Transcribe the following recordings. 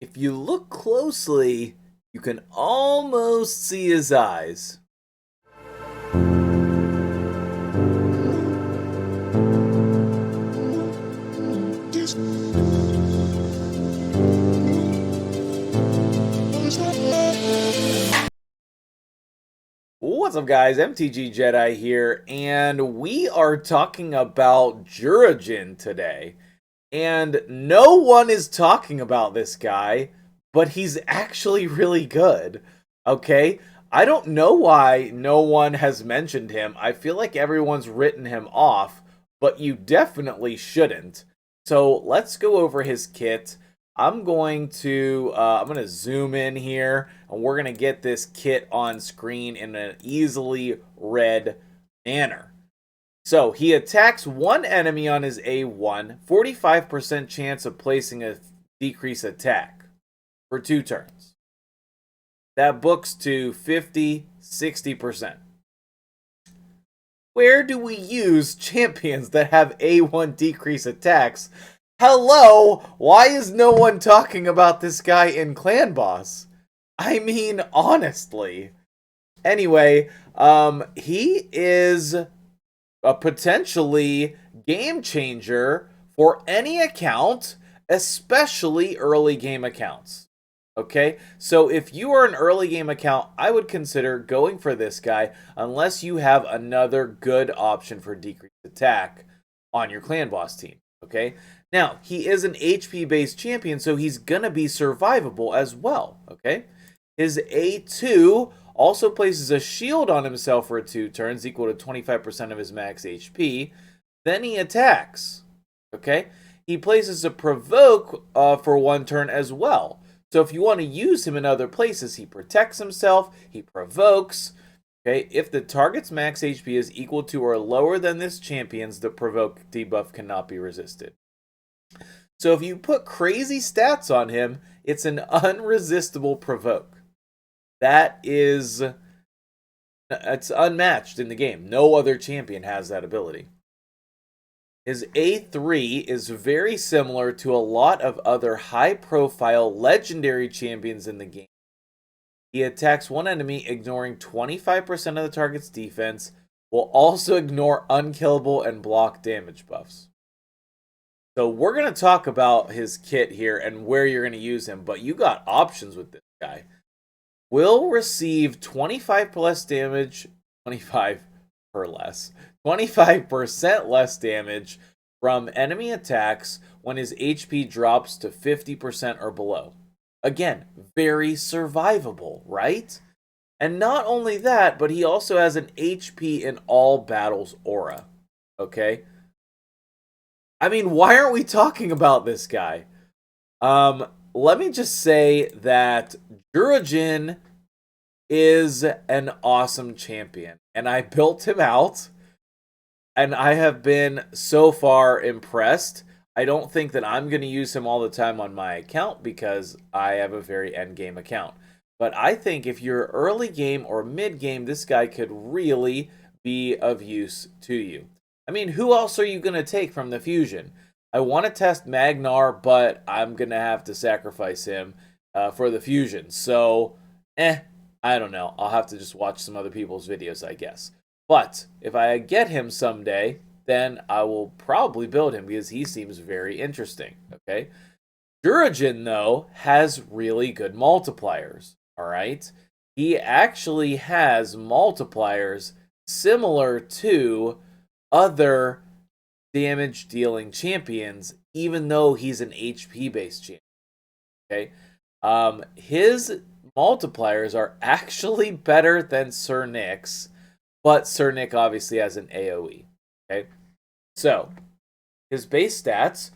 If you look closely, you can almost see his eyes. What's up, guys? MtgJedi here, and we are talking about Jurojin today. And no one is talking about this guy, but he's actually really good. Okay? I don't know why no one has mentioned him. I feel like everyone's written him off, but you definitely shouldn't. So let's go over his kit. I'm going to zoom in here, and we're gonna get this kit on screen in an easily read manner. So he attacks one enemy on his A1, 45% chance of placing a decrease attack for 2 turns. That books to 50, 60%. Where do we use champions that have A1 decrease attacks? Hello, why is no one talking about this guy in Clan Boss? I mean, honestly. Anyway, he is a potentially game changer for any account, especially early game accounts. Okay, so if you are an early game account, I would consider going for this guy unless you have another good option for decreased attack on your clan boss team. Okay, now he is an HP based champion, so he's gonna be survivable as well. Okay, his A2 also places a shield on himself for 2 turns, equal to 25% of his max HP. Then he attacks. Okay, he places a provoke for 1 turn as well. So if you want to use him in other places, he protects himself, he provokes. Okay, if the target's max HP is equal to or lower than this champion's, the provoke debuff cannot be resisted. So if you put crazy stats on him, it's an unresistible provoke. It's unmatched in the game. No other champion has that ability. His A3 is very similar to a lot of other high-profile legendary champions in the game. He attacks one enemy, ignoring 25% of the target's defense, will also ignore unkillable and block damage buffs. So we're going to talk about his kit here and where you're going to use him, but you got options with this guy. Will receive 25 less damage, 25 per less, 25% less damage from enemy attacks when his HP drops to 50% or below. Again, very survivable, right? And not only that, but he also has an HP in all battles aura. Okay? I mean, why aren't we talking about this guy? Let me just say that Jurojin is an awesome champion, and I built him out, and I have been so far impressed. I don't think that I'm going to use him all the time on my account because I have a very end game account. But I think if you're early game or mid game, this guy could really be of use to you. I mean, who else are you going to take from the fusion? I want to test Magnar, but I'm going to have to sacrifice him for the fusion. So, I don't know. I'll have to just watch some other people's videos, I guess. But if I get him someday, then I will probably build him because he seems very interesting. Okay. Jurojin, though, has really good multipliers. All right. He actually has multipliers similar to other damage dealing champions, even though he's an HP based champion. Okay. His multipliers are actually better than Sir Nick's, but Sir Nick obviously has an AoE. Okay. So, his base stats,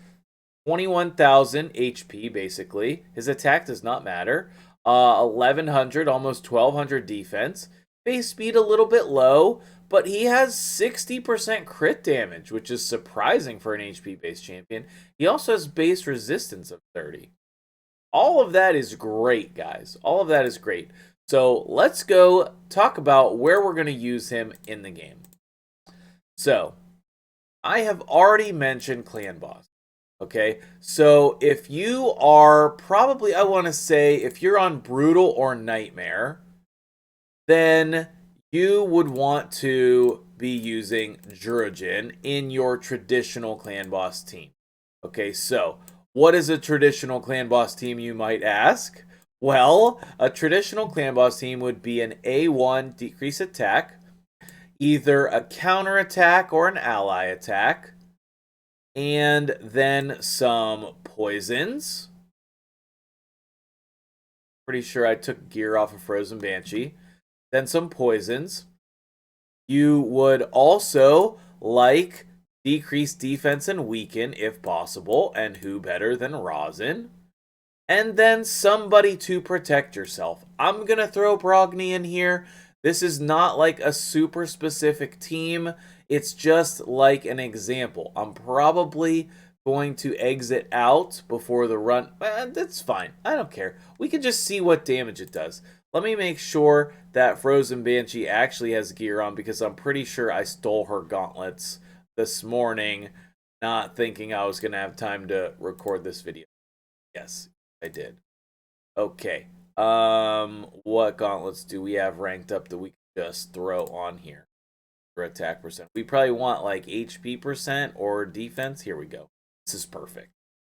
21,000 HP basically. His attack does not matter. 1100, almost 1200 defense. Base speed a little bit low, but he has 60% crit damage, which is surprising for an HP based champion. He also has base resistance of 30. All of that is great, guys. All of that is great. So let's go talk about where we're going to use him in the game. So, I have already mentioned Clan Boss. Okay, so if you are probably, I want to say, if you're on Brutal or Nightmare, then you would want to be using Jurojin in your traditional clan boss team. Okay, so what is a traditional clan boss team, you might ask? Well, a traditional clan boss team would be an A1 decrease attack, either a counter attack or an ally attack, and then some poisons. Pretty sure I took gear off of Frozen Banshee. Then some poisons. You would also like decrease defense and weaken if possible, and who better than Rosin? And then somebody to protect yourself. I'm gonna throw Brogni in here. This is not like a super specific team. It's just like an example. I'm probably going to exit out before the run. That's fine. I don't care. We can just see what damage it does. Let me make sure that Frozen Banshee actually has gear on, because I'm pretty sure I stole her gauntlets this morning, not thinking I was going to have time to record this video. Yes, I did. Okay. What gauntlets do we have ranked up that we can just throw on here for attack percent? We probably want like HP percent or defense. Here we go. This is perfect.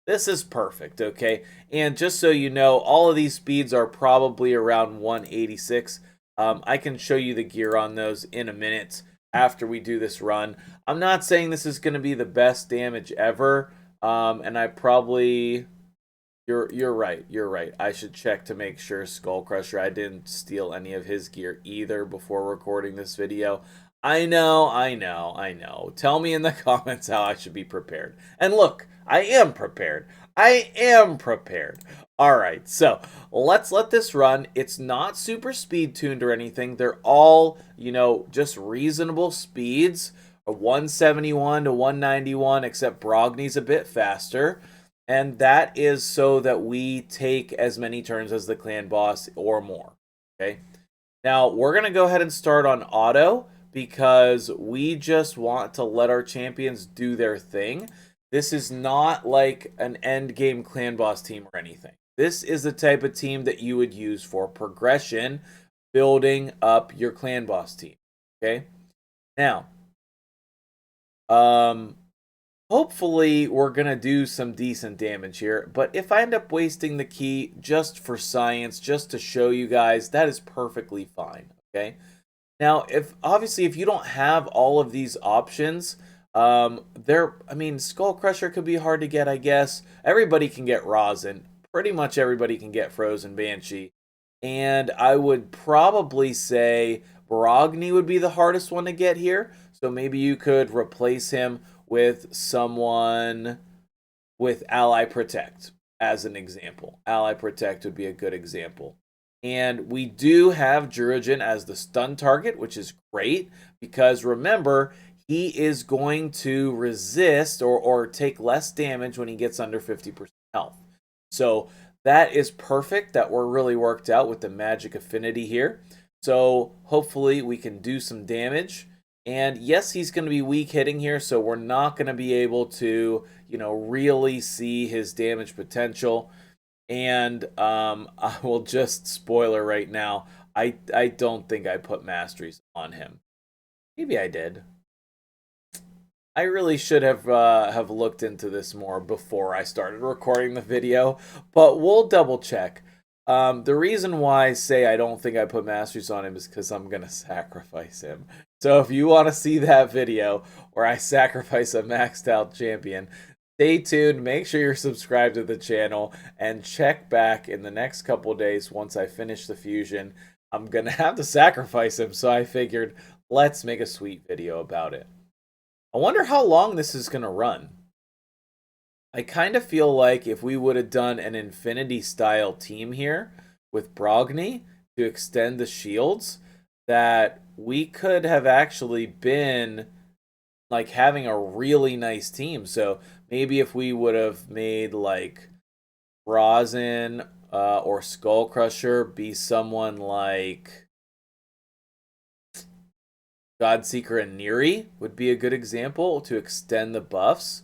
This is perfect, okay? And just so you know, all of these speeds are probably around 186. I can show you the gear on those in a minute after we do this run. I'm not saying this is going to be the best damage ever, and I probably... You're right. You're right. I should check to make sure Skull Crusher, I didn't steal any of his gear either before recording this video. I know. Tell me in the comments how I should be prepared. And look, I am prepared. I am prepared. All right, so let's let this run. It's not super speed tuned or anything. They're all, just reasonable speeds. A 171 to 191, except Brogni's a bit faster. And that is so that we take as many turns as the clan boss or more. Okay. Now, we're going to go ahead and start on auto, because we just want to let our champions do their thing. This is not like an end game clan boss team or anything. This is the type of team that you would use for progression, building up your clan boss team. Okay. Now, hopefully we're going to do some decent damage here, but if I end up wasting the key just for science, just to show you guys, that is perfectly fine, okay? Now, if you don't have all of these options, Skull Crusher could be hard to get, I guess. Everybody can get Rosin. Pretty much everybody can get Frozen Banshee. And I would probably say Brogni would be the hardest one to get here. So maybe you could replace him with someone with Ally Protect as an example. Ally Protect would be a good example. And we do have Jurojin as the stun target, which is great, because remember, he is going to resist or take less damage when he gets under 50% health. So that is perfect. That we're really worked out with the magic affinity here. So hopefully we can do some damage. And yes, he's going to be weak hitting here, so we're not going to be able to, really see his damage potential. And I will just spoiler right now, I don't think I put masteries on him. Maybe I did. I really should have looked into this more before I started recording the video, but we'll double check. The reason why I say I don't think I put masteries on him is because I'm gonna sacrifice him. So if you want to see that video where I sacrifice a maxed out champion, stay tuned, make sure you're subscribed to the channel, and check back in the next couple days once I finish the fusion. I'm gonna have to sacrifice him, so I figured let's make a sweet video about it. I wonder how long this is gonna run. I kind of feel like if we would have done an Infinity style team here with Brogni to extend the shields, that we could have actually been like having a really nice team. So maybe if we would have made like Rosin or Skull Crusher be someone like Godseeker and Neri would be a good example to extend the buffs.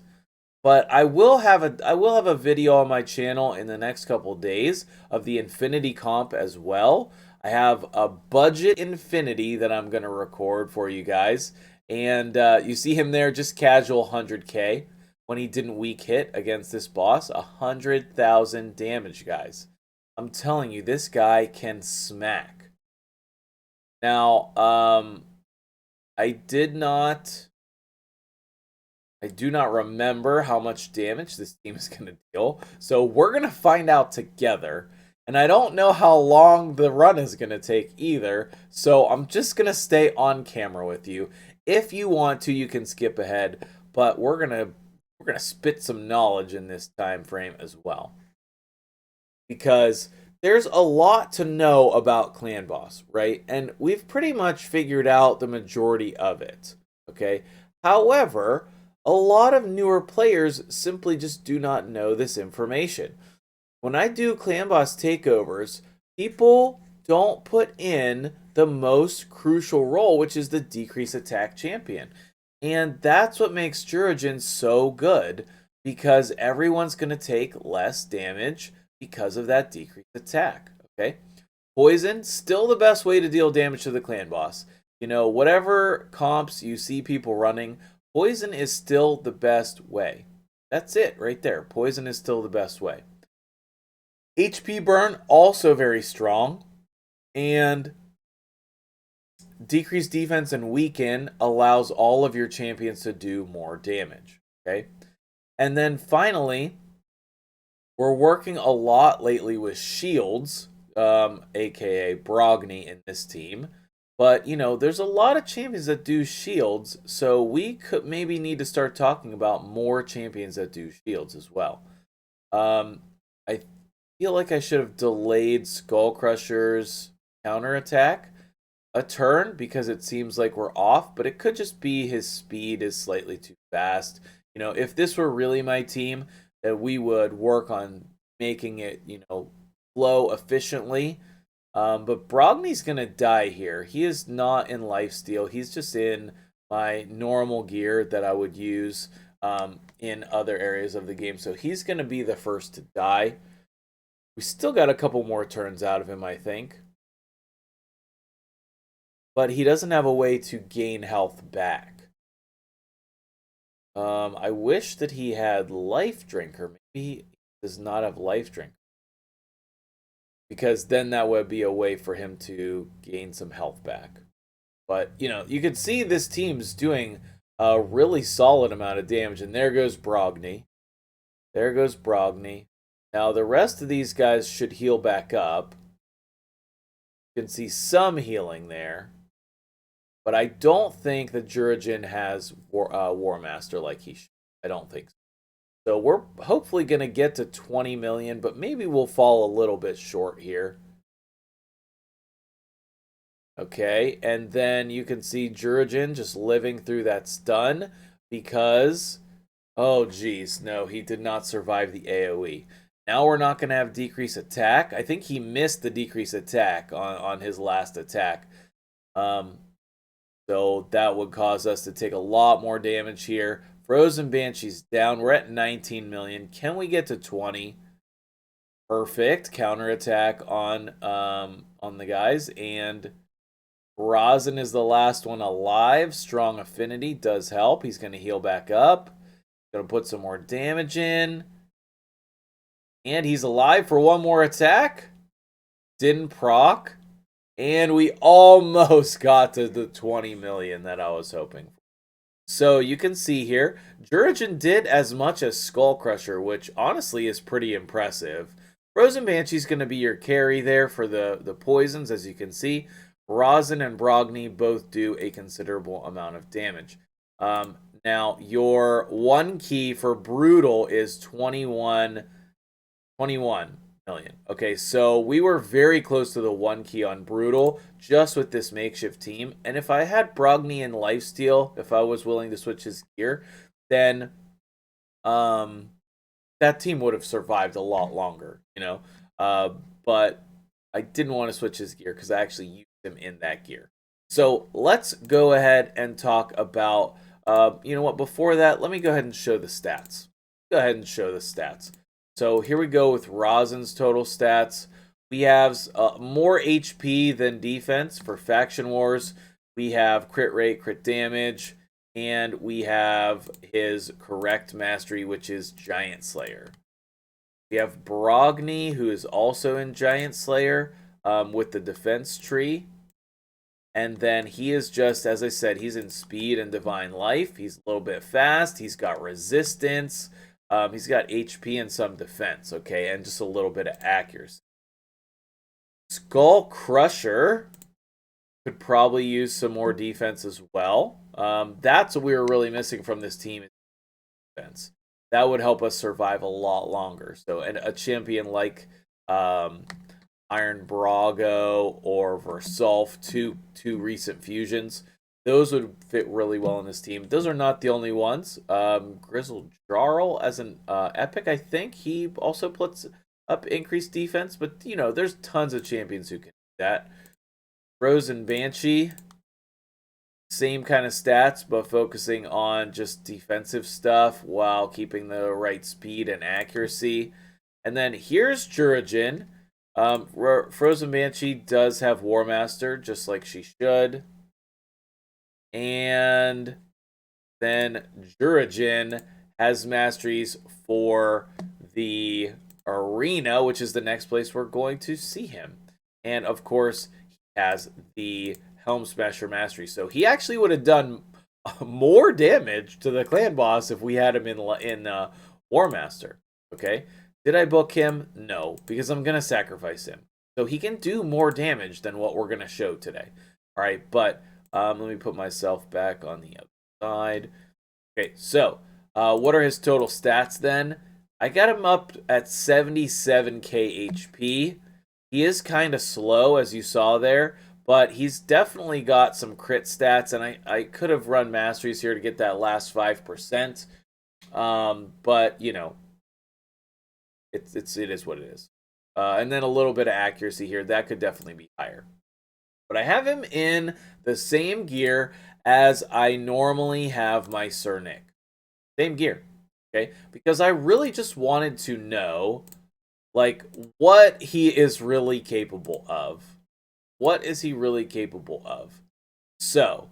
But I will have a video on my channel in the next couple days of the Infinity comp as well. I have a budget Infinity that I'm gonna record for you guys, and you see him there, just casual 100k when he didn't weak hit against this boss, 100,000 damage, guys. I'm telling you, this guy can smack. Now, I do not remember how much damage this team is going to deal. So we're going to find out together. And I don't know how long the run is going to take either. So I'm just going to stay on camera with you. If you want to, you can skip ahead. But we're going to spit some knowledge in this time frame as well. Because there's a lot to know about Clan Boss, right? And we've pretty much figured out the majority of it. Okay? However, a lot of newer players simply just do not know this information. When I do Clan Boss takeovers, people don't put in the most crucial role, which is the decrease attack champion. And that's what makes Jurojin so good, because everyone's going to take less damage because of that decreased attack. Okay? Poison, still the best way to deal damage to the Clan Boss. You know, whatever comps you see people running, poison is still the best way. That's it right there. Poison is still the best way. HP burn, also very strong. And decreased defense and weaken allows all of your champions to do more damage. Okay? And then finally, we're working a lot lately with shields, aka Brogni in this team. But, you know, there's a lot of champions that do shields, so we could maybe need to start talking about more champions that do shields as well. I feel like I should have delayed Skull Crusher's counterattack a turn, because it seems like we're off, but it could just be his speed is slightly too fast. You know, if this were really my team, that we would work on making it, you know, flow efficiently. But Brogni's going to die here. He is not in lifesteal. He's just in my normal gear that I would use in other areas of the game. So he's going to be the first to die. We still got a couple more turns out of him, I think. But he doesn't have a way to gain health back. I wish that he had Life Drinker. Maybe he does not have Life Drinker, because then that would be a way for him to gain some health back. But, you know, you can see this team's doing a really solid amount of damage. And there goes Brogni. There goes Brogni. Now, the rest of these guys should heal back up. You can see some healing there. But I don't think that Jurojin has War Master like he should. I don't think so. So we're hopefully going to get to 20 million, but maybe we'll fall a little bit short here. Okay, and then you can see Jurojin just living through that stun because, oh geez, no, he did not survive the AoE. Now we're not going to have decrease attack. I think he missed the decrease attack on his last attack. So that would cause us to take a lot more damage here. Frozen Banshee's down. We're at 19 million. Can we get to 20? Perfect. Counterattack on the guys. And Rosin is the last one alive. Strong Affinity does help. He's going to heal back up. Going to put some more damage in. And he's alive for one more attack. Didn't proc. And we almost got to the 20 million that I was hoping for. So you can see here, Jurojin did as much as Skull Crusher, which honestly is pretty impressive. Frozen Banshee's going to be your carry there for the poisons, as you can see. Rosin and Brogni both do a considerable amount of damage. Now, your one key for Brutal is 21 million. Okay, so we were very close to the one key on Brutal just with this makeshift team. And if I had Brogni in lifesteal, if I was willing to switch his gear, then that team would have survived a lot longer, you know. But I didn't want to switch his gear because I actually used him in that gear. So let's go ahead and talk about, you know what, before that, let me go ahead and show the stats. go ahead and show the stats. So here we go with Rosin's total stats. We have more HP than defense for Faction Wars. We have crit rate, crit damage, and we have his correct mastery, which is Giant Slayer. We have Brogni, who is also in Giant Slayer with the defense tree. And then he is just, as I said, he's in speed and divine life. He's a little bit fast. He's got resistance. He's got HP and some defense, okay, and just a little bit of accuracy. Skull Crusher could probably use some more defense as well. That's what we were really missing from this team, defense. That would help us survive a lot longer. So, and a champion like Iron Brago or Versulf, two recent fusions, those would fit really well in this team. Those are not the only ones. Grizzled Jarl as an epic, I think he also puts up increased defense, but you know, there's tons of champions who can do that. Rose and Banshee, same kind of stats, but focusing on just defensive stuff while keeping the right speed and accuracy. And then here's Jurojin. Frozen Banshee does have War Master, just like she should. And then Jurojin has masteries for the arena, which is the next place we're going to see him. And of course, he has the Helm Smasher mastery. So he actually would have done more damage to the clan boss if we had him in War Master. Okay. Did I book him? No, because I'm going to sacrifice him. So he can do more damage than what we're going to show today. All right, but let me put myself back on the other side. Okay, so what are his total stats then? I got him up at 77k HP. He is kind of slow, as you saw there, but he's definitely got some crit stats, and I could have run masteries here to get that last 5%. But, you know, it is what it is. And then a little bit of accuracy here. That could definitely be higher. But I have him in the same gear as I normally have my Sir Nick. Same gear. Okay? Because I really just wanted to know, like, what he is really capable of. What is he really capable of? So,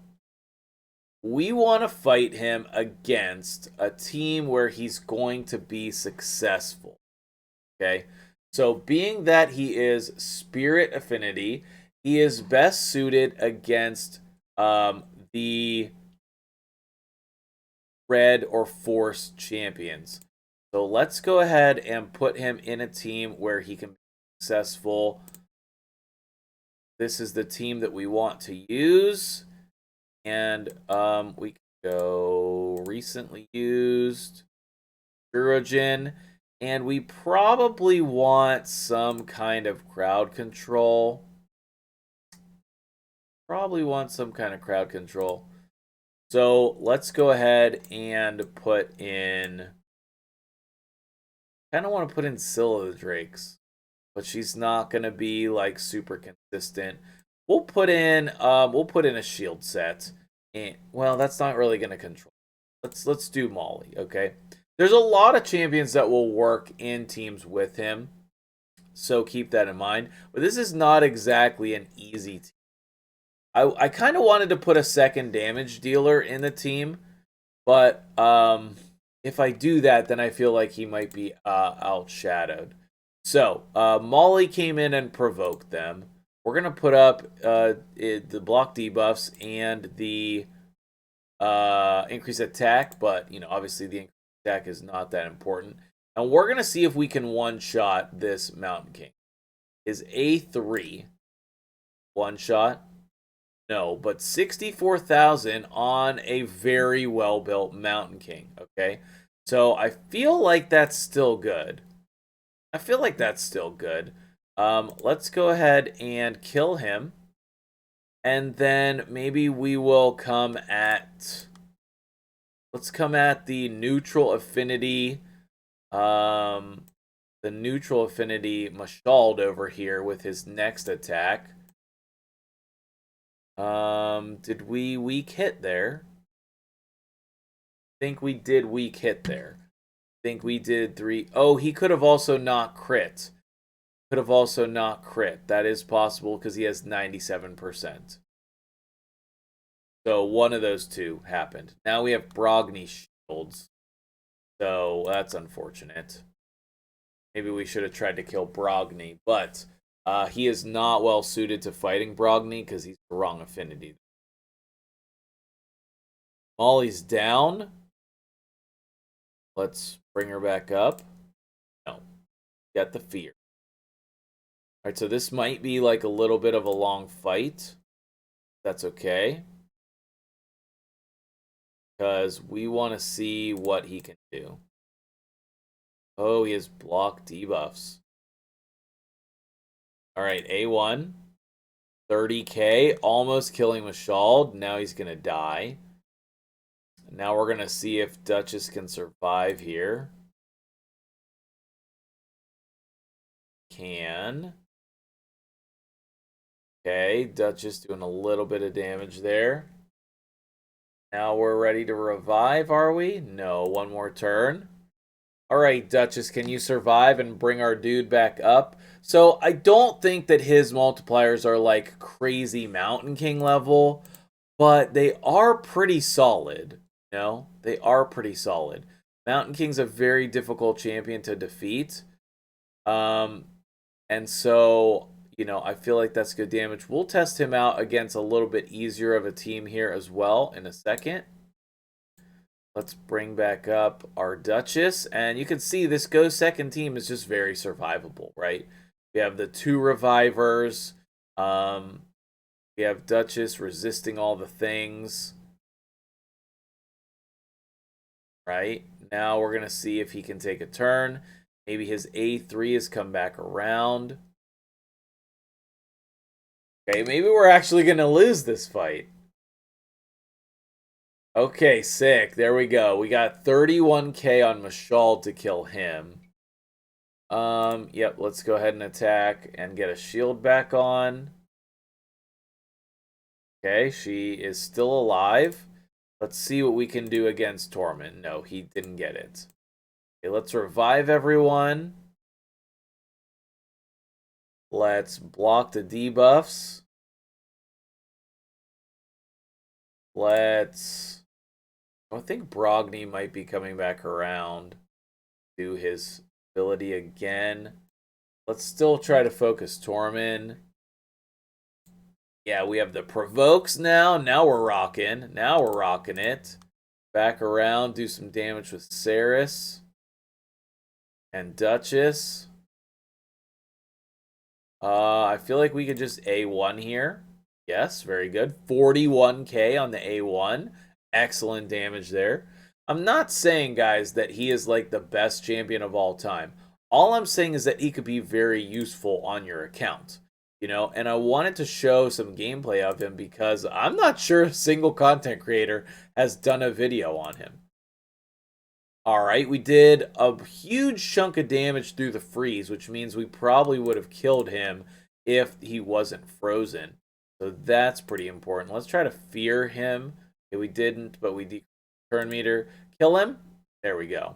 we want to fight him against a team where he's going to be successful. Okay? So, being that he is Spirit Affinity, he is best suited against the Red or Force champions. So let's go ahead and put him in a team where he can be successful. This is the team that we want to use. And we can go recently used Jurojin. And we probably want some kind of crowd control. So let's go ahead and put in, kind of want to put in Scylla the Drakes, but she's not going to be like super consistent. We'll put in a shield set. And well, that's not really going to control. Let's do Molly, okay? There's a lot of champions that will work in teams with him. So keep that in mind. But this is not exactly an easy team. I kind of wanted to put a second damage dealer in the team, but if I do that, then I feel like he might be outshadowed. So Molly came in and provoked them. We're gonna put up the block debuffs and the increased attack, but you know, obviously the increased attack is not that important. And we're gonna see if we can one-shot this Mountain King. Is A3 one-shot? No, but 64,000 on a very well-built Mountain King, okay? So I feel like that's still good. Let's go ahead and kill him. And then maybe we will come at... Let's come at the neutral affinity. The neutral affinity Mashald over here with his next attack. Did we weak hit there? I think we did weak hit there. think we did 3. Oh, he could have also not crit. Could have also not crit. That is possible because he has 97%. So one of those two happened. Now we have Brogni shields. So that's unfortunate. Maybe we should have tried to kill Brogni, but he is not well suited to fighting Brogni because he's the wrong affinity. Molly's down. Let's bring her back up. No. Get the fear. Alright, so this might be like a little bit of a long fight. That's okay. Because we want to see what he can do. Oh, he has block debuffs. Alright, A1. 30k. Almost killing Mashald. Now he's going to die. Now we're going to see if Duchess can survive here. Can. Okay, Duchess doing a little bit of damage there. Now we're ready to revive, are we? No, one more turn. Alright, Duchess, can you survive and bring our dude back up? So, I don't think that his multipliers are like crazy Mountain King level, but they are pretty solid. You know? They are pretty solid. Mountain King's a very difficult champion to defeat. And so, you know, I feel like that's good damage. We'll test him out against a little bit easier of a team here as well in a second. Let's bring back up our Duchess. And you can see this Go second team is just very survivable, right? We have the 2 revivers. We have Duchess resisting all the things. Right? Now we're going to see if he can take a turn. Maybe his A3 has come back around. Okay, maybe we're actually going to lose this fight. Okay, sick. There we go. We got 31k on Mashald to kill him. Yep, let's go ahead and attack and get a shield back on. Okay, she is still alive. Let's see what we can do against Torment. No, he didn't get it. Okay, let's revive everyone. Let's block the debuffs. I think Brogni might be coming back around to his ability again. Let's still try to focus Torment. Yeah, we have the provokes now. Now we're rocking. Now we're rocking it. Back around, do some damage with Saris and Duchess. I feel like we could just A1 here. Yes, very good. 41k on the A1. Excellent damage there. I'm not saying, guys, that he is like the best champion of all time. All I'm saying is that he could be very useful on your account. You know, and I wanted to show some gameplay of him because I'm not sure a single content creator has done a video on him. Alright, we did a huge chunk of damage through the freeze, which means we probably would have killed him if he wasn't frozen. So that's pretty important. Let's try to fear him. Okay, we didn't, but we decreased turn meter. Kill him. There we go.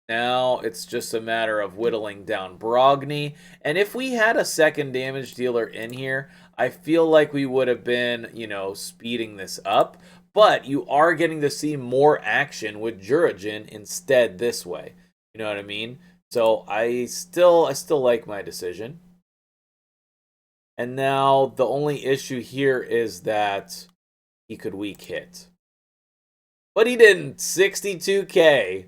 Now it's just a matter of whittling down Brogni. And if we had a second damage dealer in here, I feel like we would have been, you know, speeding this up. But you are getting to see more action with Jurojin instead this way. You know what I mean? So I still like my decision. And now the only issue here is that he could weak hit. But he didn't. 62k.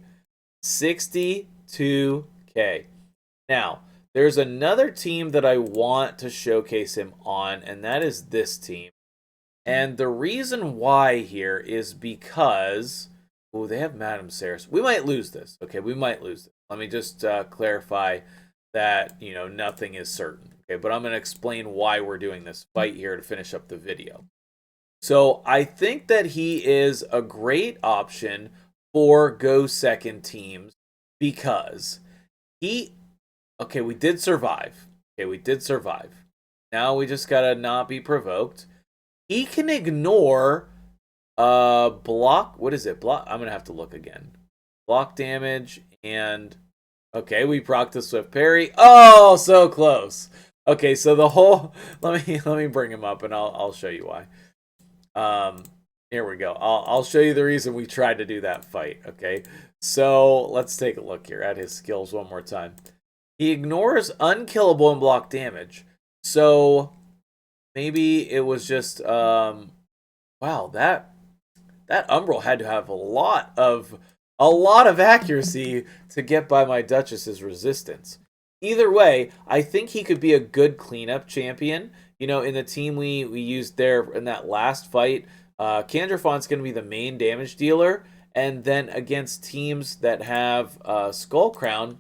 62k. Now, there's another team that I want to showcase him on, and that is this team. And the reason why here is because... Oh, they have Madame Saris. We might lose this. Okay, we might lose it. Let me just clarify that, you know, nothing is certain. Okay, but I'm going to explain why we're doing this fight here to finish up the video. So, I think that he is a great option for Go second teams because he... Okay, we did survive. Okay, we did survive. Now we just gotta not be provoked. He can ignore block. What is it? Block. I'm gonna have to look again. block damage, and okay, we proc the swift parry. Oh, so close. Okay, so the whole let me bring him up and I'll show you why. Here we go. I'll show you the reason we tried to do that fight. Okay, so let's take a look here at his skills one more time. He ignores unkillable and block damage. So maybe it was just wow, that Umbral had to have a lot of accuracy to get by my Duchess's resistance. Either way, I think he could be a good cleanup champion. You know, in the team we used there in that last fight, Candrafon's going to be the main damage dealer, and then against teams that have Skull Crown,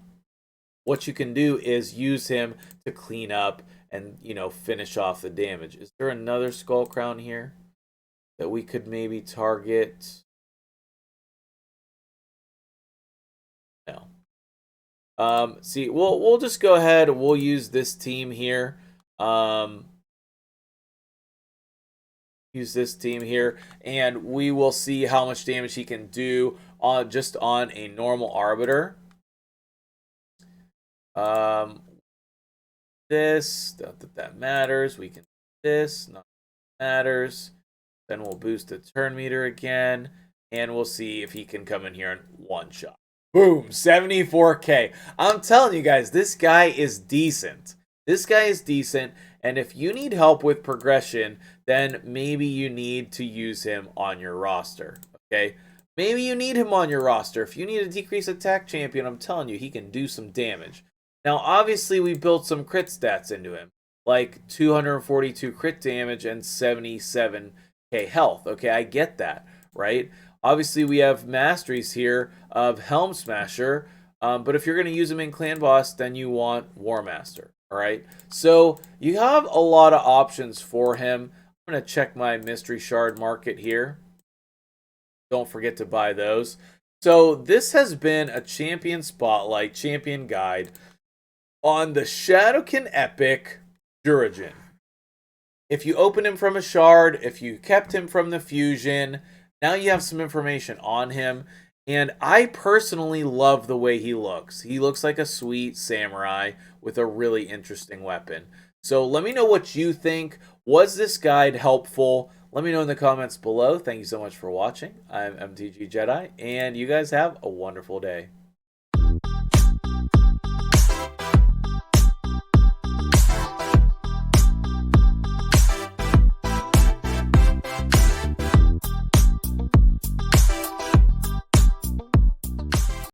what you can do is use him to clean up and, you know, finish off the damage. Is there another Skull Crown here that we could maybe target? No. See, we'll just go ahead. We'll use this team here. Use this team here, and we will see how much damage he can do on just on a normal arbiter. This, not that matters. We can do this, not matters. Then we'll boost the turn meter again, and we'll see if he can come in here and one shot. Boom, 74k. I'm telling you guys, this guy is decent. This guy is decent, and if you need help with progression, then maybe you need to use him on your roster, okay? Maybe you need him on your roster. If you need a decrease attack champion, I'm telling you, he can do some damage. Now, obviously, we built some crit stats into him, like 242 crit damage and 77k health. Okay, I get that, right? Obviously, we have masteries here of Helm Smasher, but if you're going to use him in Clan Boss, then you want War Master, all right? So you have a lot of options for him. I'm going to check my Mystery Shard market here. Don't forget to buy those. So this has been a champion spotlight, champion guide on the Shadowkin Epic Jurojin. If you open him from a shard, if you kept him from the fusion, now you have some information on him. And I personally love the way he looks. He looks like a sweet samurai with a really interesting weapon. So let me know what you think. Was this guide helpful? Let me know in the comments below. Thank you so much for watching. I'm MtgJedi, and you guys have a wonderful day.